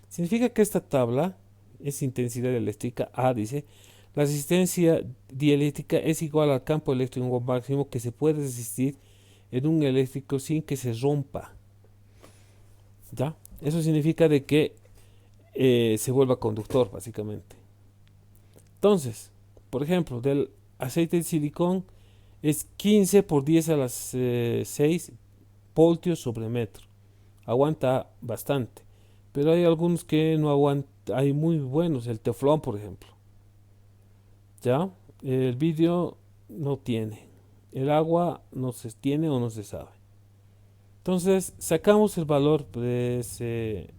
Significa que esta tabla es intensidad eléctrica. A dice, la resistencia dieléctrica es igual al campo eléctrico máximo que se puede resistir en un eléctrico sin que se rompa. ¿Ya? Eso significa de que se vuelva conductor, básicamente. Entonces, por ejemplo, del aceite de silicón es 15 por 10 a las 6 voltios sobre metro. Aguanta bastante. Pero hay algunos que no aguantan, hay muy buenos, el teflón, por ejemplo. ¿Ya? El vidrio no tiene. El agua no se tiene o no se sabe. Entonces, sacamos el valor de,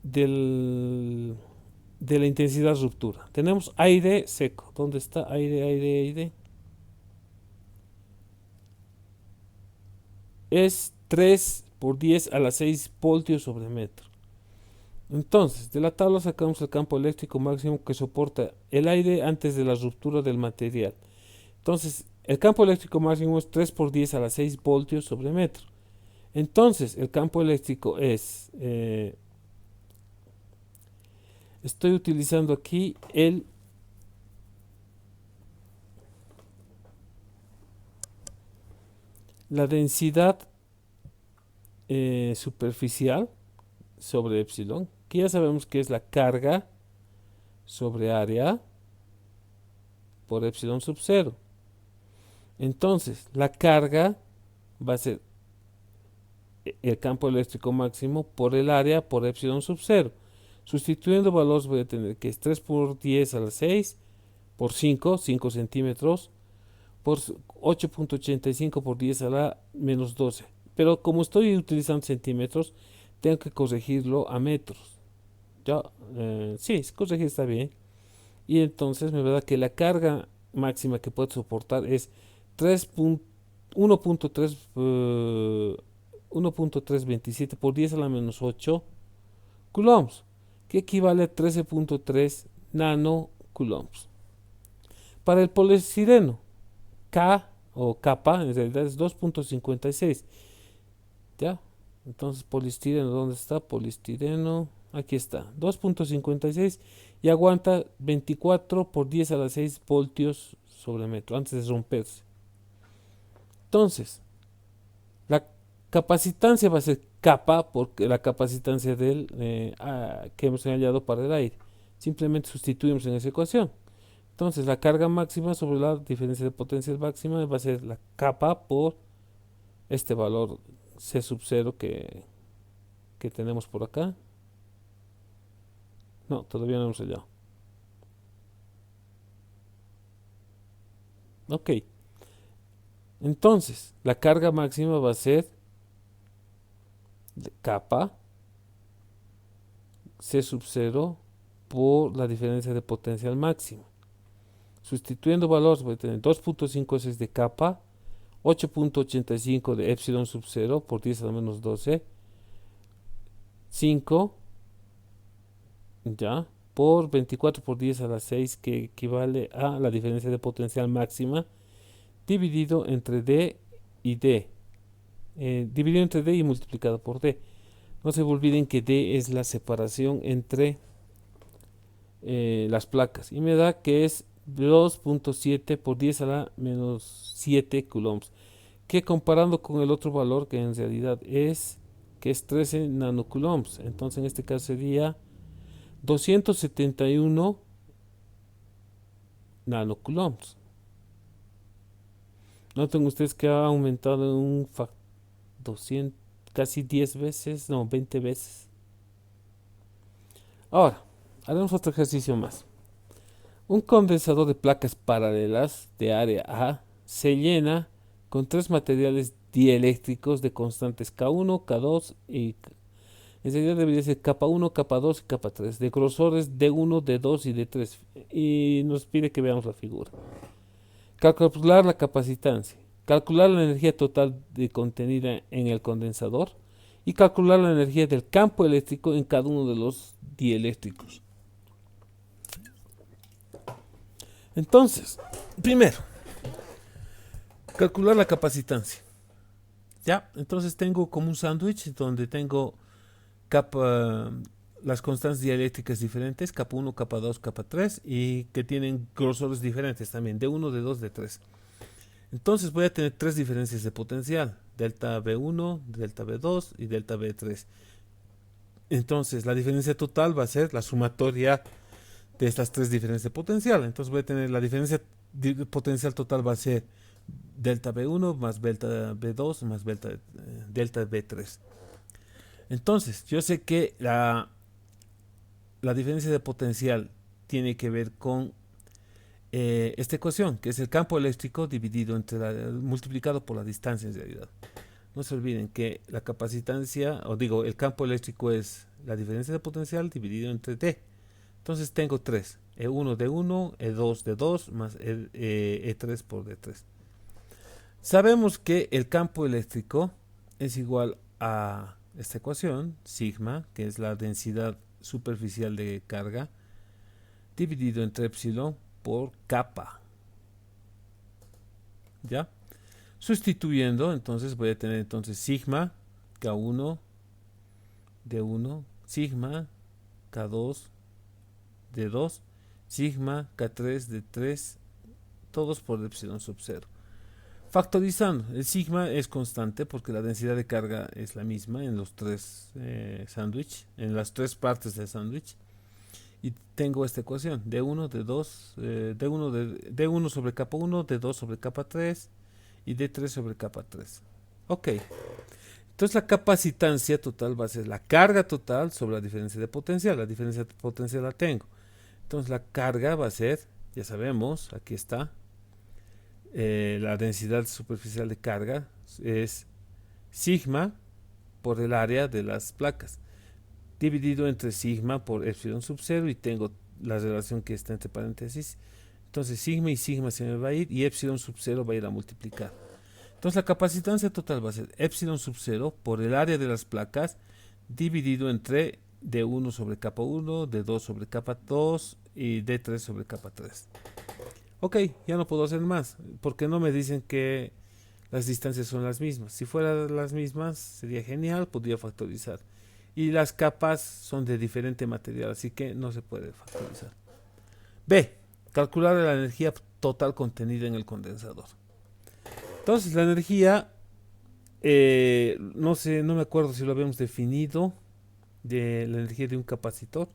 del de la intensidad ruptura. Tenemos aire seco. ¿Dónde está? Aire, aire, aire. Es 3 por 10 a las 6 voltios sobre metro. Entonces, de la tabla sacamos el campo eléctrico máximo que soporta el aire antes de la ruptura del material. Entonces, el campo eléctrico máximo es 3 por 10 a las 6 voltios sobre metro. Entonces, el campo eléctrico es... estoy utilizando aquí la densidad superficial sobre epsilon, que ya sabemos que es la carga sobre área por epsilon sub 0. Entonces, la carga va a ser el campo eléctrico máximo por el área por epsilon sub 0. Sustituyendo valores voy a tener que es 3 por 10 a la 6 por 5 centímetros, por 8.85 por 10 a la menos 12. Pero como estoy utilizando centímetros, tengo que corregirlo a metros. Ya, sí, corregir está bien. Y entonces me da que la carga máxima que puede soportar es 1.327 por 10 a la menos 8 coulombs, que equivale a 13.3 nanocoulombs. Para el poliestireno, K o capa en realidad es 2.56. ¿Ya? Entonces, poliestireno, ¿dónde está? Poliestireno, aquí está, 2.56 y aguanta 24 por 10 a la 6 voltios sobre metro antes de romperse. Entonces, la capacitancia va a ser capa porque la capacitancia del que hemos hallado para el aire. Simplemente sustituimos en esa ecuación. Entonces, la carga máxima sobre la diferencia de potencias máxima va a ser la capa por este valor C sub 0 que tenemos por acá. No, todavía no hemos hallado. Ok. Entonces, la carga máxima va a ser de capa C sub 0 por la diferencia de potencial máxima. Sustituyendo valores voy a tener 2.56 de capa, 8.85 de epsilon sub 0 por 10 a la menos 12, 5, ya, por 24 por 10 a la 6, que equivale a la diferencia de potencial máxima, dividido entre D y D. Dividido entre D y multiplicado por D. No se olviden que D es la separación entre las placas. Y me da que es 2.7 por 10 a la menos 7 coulombs. que comparando con el otro valor que en realidad que es 13 nanocoulombs. Entonces en este caso sería 271 nanocoulombs. Noten ustedes que ha aumentado en un 200, casi 10 veces, no, 20 veces. Ahora, haremos otro ejercicio más. Un condensador de placas paralelas de área A se llena con tres materiales dieléctricos de constantes K1, K2 y en realidad debería ser K1, K2 y K3 de grosores D1, D2 y D3 y nos pide que veamos la figura. Calcular la capacitancia, calcular la energía total contenida en el condensador y calcular la energía del campo eléctrico en cada uno de los dieléctricos. Entonces, primero, calcular la capacitancia. Ya, entonces tengo como un sándwich donde tengo las constantes dieléctricas diferentes, K1, K2, K3, y que tienen grosores diferentes también, D1, D2, D3. Entonces voy a tener tres diferencias de potencial, delta V1, delta V2 y delta V3. Entonces la diferencia total va a ser la sumatoria de estas tres diferencias de potencial. Entonces voy a tener la diferencia de potencial total va a ser delta V1 más delta V2 más delta V3. Entonces yo sé que la diferencia de potencial tiene que ver con esta ecuación, que es el campo eléctrico dividido multiplicado por la distancia en realidad. No se olviden que la capacitancia, o digo, el campo eléctrico es la diferencia de potencial dividido entre D. Entonces tengo 3, E1 D1, E2 D2 más E3 por D3. Sabemos que el campo eléctrico es igual a esta ecuación, sigma, que es la densidad superficial de carga, dividido entre epsilon por kappa. ¿Ya? Sustituyendo, entonces voy a tener entonces sigma K1 D1, sigma K2 D2, sigma K3 D3, todos por epsilon sub 0. Factorizando, el sigma es constante porque la densidad de carga es la misma en los tres sándwich, en las tres partes del sándwich. Y tengo esta ecuación, D1, D2, D1 sobre K1, D2 sobre K3 y D3 sobre K3. Ok, entonces la capacitancia total va a ser la carga total sobre la diferencia de potencial. La diferencia de potencial la tengo. Entonces la carga va a ser, ya sabemos, aquí está, la densidad superficial de carga es sigma por el área de las placas, dividido entre sigma por epsilon sub 0 y tengo la relación que está entre paréntesis. Entonces sigma y sigma se me va a ir y epsilon sub 0 va a ir a multiplicar. Entonces la capacitancia total va a ser epsilon sub 0 por el área de las placas dividido entre D1 sobre K1, D2 sobre K2 y D3 sobre K3. Ok, ya no puedo hacer más, porque no me dicen que las distancias son las mismas. Si fueran las mismas, sería genial, podría factorizar. Y las capas son de diferente material, así que no se puede factorizar. B. Calcular la energía total contenida en el condensador. Entonces, la energía, no sé, no me acuerdo si lo habíamos definido, de la energía de un capacitor.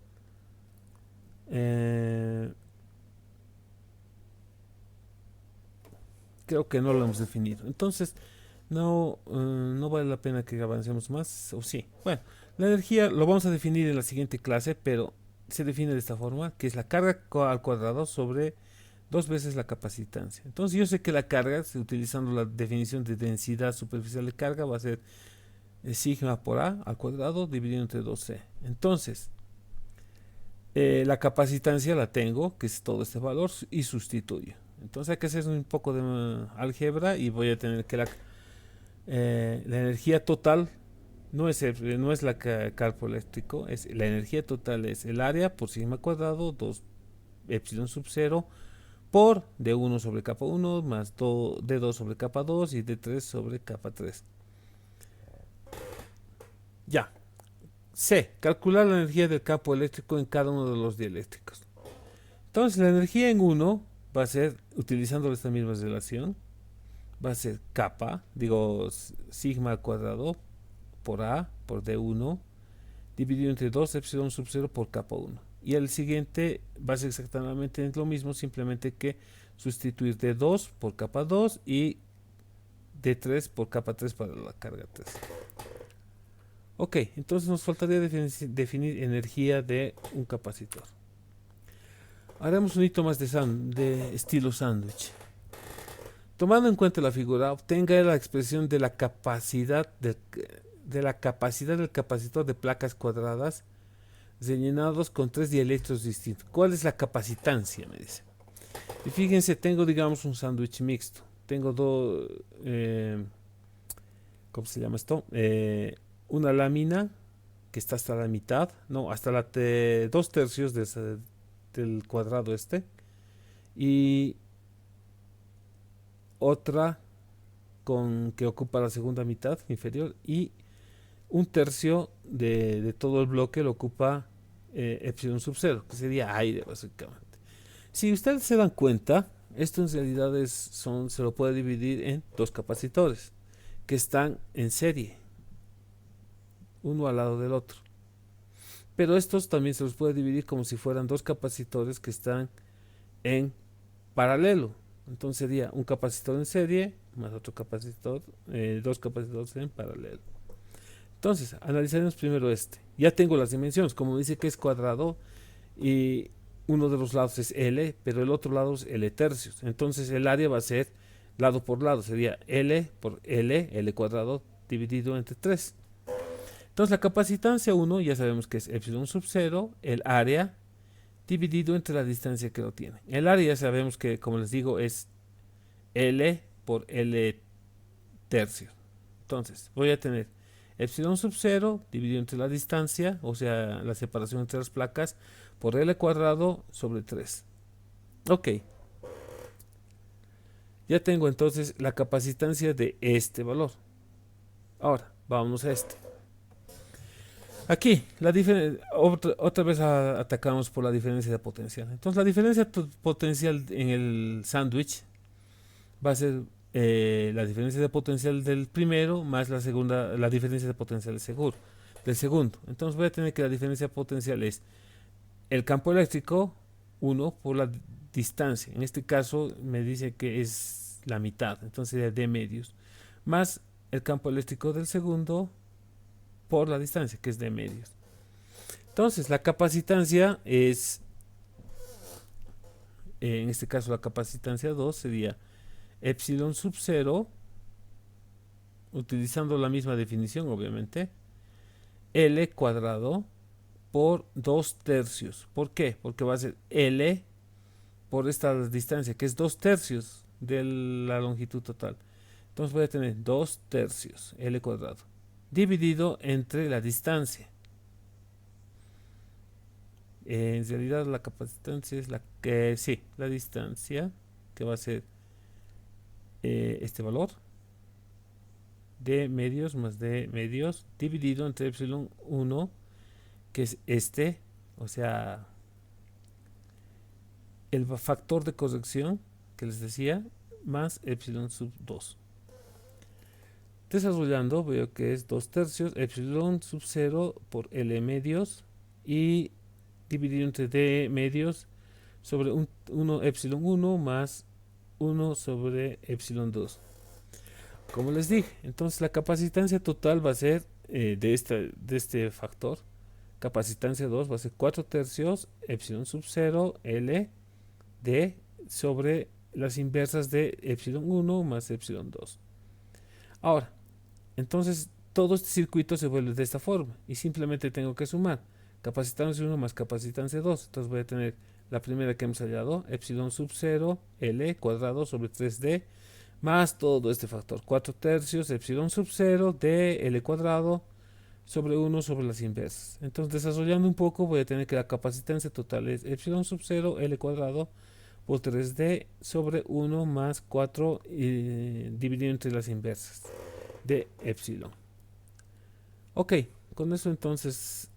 Creo que no lo hemos definido. Entonces, no vale la pena que avancemos más, o sí. Bueno, la energía lo vamos a definir en la siguiente clase, pero se define de esta forma, que es la carga al cuadrado sobre 2 veces la capacitancia. Entonces yo sé que la carga, utilizando la definición de densidad superficial de carga, va a ser sigma por A al cuadrado dividido entre 2C. Entonces, la capacitancia la tengo, que es todo este valor, y sustituyo. Entonces hay que hacer un poco de álgebra y voy a tener que la energía total no es la campo eléctrico, es la energía total es el área por sigma cuadrado 2 epsilon sub 0 por D1 sobre K1 más D2 sobre K2 y D3 sobre K3. Ya. C. Calcular la energía del campo eléctrico en cada uno de los dieléctricos. Entonces la energía en uno va a ser, utilizando esta misma relación, va a ser kappa, digo sigma al cuadrado por A por D1 dividido entre 2 epsilon sub 0 por kappa 1. Y el siguiente va a ser exactamente lo mismo, simplemente que sustituir D2 por kappa 2 y D3 por kappa 3 para la carga 3. Ok, entonces nos faltaría definir energía de un capacitor. Haremos un hito más de estilo sándwich. Tomando en cuenta la figura, obtenga la expresión de la capacidad del capacitor de placas cuadradas rellenados con 3 dielectros distintos. ¿Cuál es la capacitancia? Me dice. Y fíjense, tengo digamos un sándwich mixto. Tengo dos, ¿cómo se llama esto? Una lámina que está hasta la mitad, no, hasta la 2/3 del cuadrado este. Y otra que ocupa la segunda mitad inferior y 1/3 de todo el bloque lo ocupa epsilon sub 0, que sería aire básicamente. Si ustedes se dan cuenta, esto en realidad se lo puede dividir en dos capacitores que están en serie, uno al lado del otro. Pero estos también se los puede dividir como si fueran dos capacitores que están en paralelo. Entonces sería un capacitor en serie más otro capacitor, dos capacitores en paralelo. Entonces, analizaremos primero este. Ya tengo las dimensiones, como dice que es cuadrado y uno de los lados es L, pero el otro lado es L tercios. Entonces el área va a ser lado por lado, sería L por L cuadrado dividido entre 3. Entonces la capacitancia 1 ya sabemos que es epsilon sub 0, el área dividido entre la distancia que lo tiene. El área ya sabemos que, como les digo, es L por L tercios. Entonces voy a tener epsilon sub 0 dividido entre la distancia, o sea, la separación entre las placas, por L cuadrado sobre 3. Ok. Ya tengo entonces la capacitancia de este valor. Ahora, vamos a este. Aquí, otra vez atacamos por la diferencia de potencial. Entonces, la diferencia potencial en el sándwich va a ser la diferencia de potencial del primero más la diferencia de potencial del segundo. Entonces, voy a tener que la diferencia potencial es el campo eléctrico 1 por la distancia. En este caso, me dice que es la mitad, entonces sería D medios, más el campo eléctrico del segundo por la distancia, que es D medios. Entonces, la capacitancia es, en este caso la capacitancia 2 sería epsilon sub 0, utilizando la misma definición obviamente, L cuadrado por 2/3. ¿Por qué? Porque va a ser L por esta distancia, que es 2/3 de la longitud total. Entonces voy a tener 2/3 L cuadrado dividido entre la distancia. En realidad la capacitancia es la distancia, que va a ser este valor de medios más de medios dividido entre epsilon 1, que es este, o sea, el factor de corrección que les decía, más epsilon sub 2. Desarrollando veo que es 2/3 epsilon sub 0 por L medios y dividido entre D medios sobre 1 epsilon 1 más 1 sobre epsilon 2. Como les dije, entonces la capacitancia total va a ser de este factor, capacitancia 2 va a ser 4/3 epsilon sub 0 L D sobre las inversas de epsilon 1 más epsilon 2. Ahora, entonces todo este circuito se vuelve de esta forma y simplemente tengo que sumar capacitancia 1 más capacitancia 2. Entonces voy a tener la primera que hemos hallado, epsilon sub 0 L cuadrado sobre 3D más todo este factor, 4/3 epsilon sub 0 de L cuadrado sobre 1 sobre las inversas. Entonces, desarrollando un poco, voy a tener que la capacitancia total es epsilon sub 0 L cuadrado por 3D sobre 1 más 4 dividido entre las inversas de epsilon. Ok, con eso entonces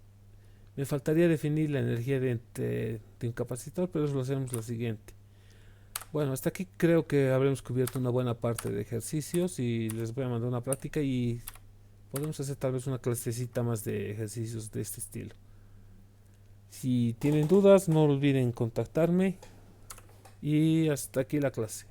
me faltaría definir la energía de un capacitor, pero eso lo hacemos lo siguiente. Bueno, hasta aquí creo que habremos cubierto una buena parte de ejercicios y les voy a mandar una práctica y podemos hacer tal vez una clasecita más de ejercicios de este estilo. Si tienen dudas, no olviden contactarme y hasta aquí la clase.